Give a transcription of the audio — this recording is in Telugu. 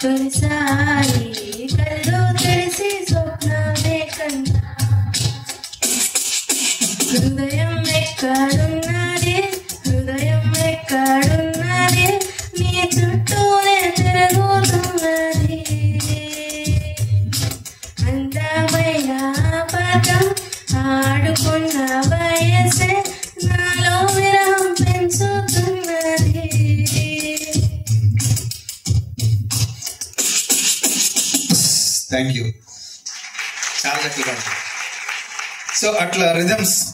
తొలిసారి కళ్ళు తెరిసి స్వప్నమే కన్నా హృదయం ఎక్కడున్నది హృదయం ఎక్కడున్నది నీ చుట్టూనే తిరుగుతున్నది అందమైన పదం ఆడుకున్న వయసే నాలో విరహం పెంచుతున్నది. Thank you. చాలా చక్కగా. సో అట్లా రిథమ్స్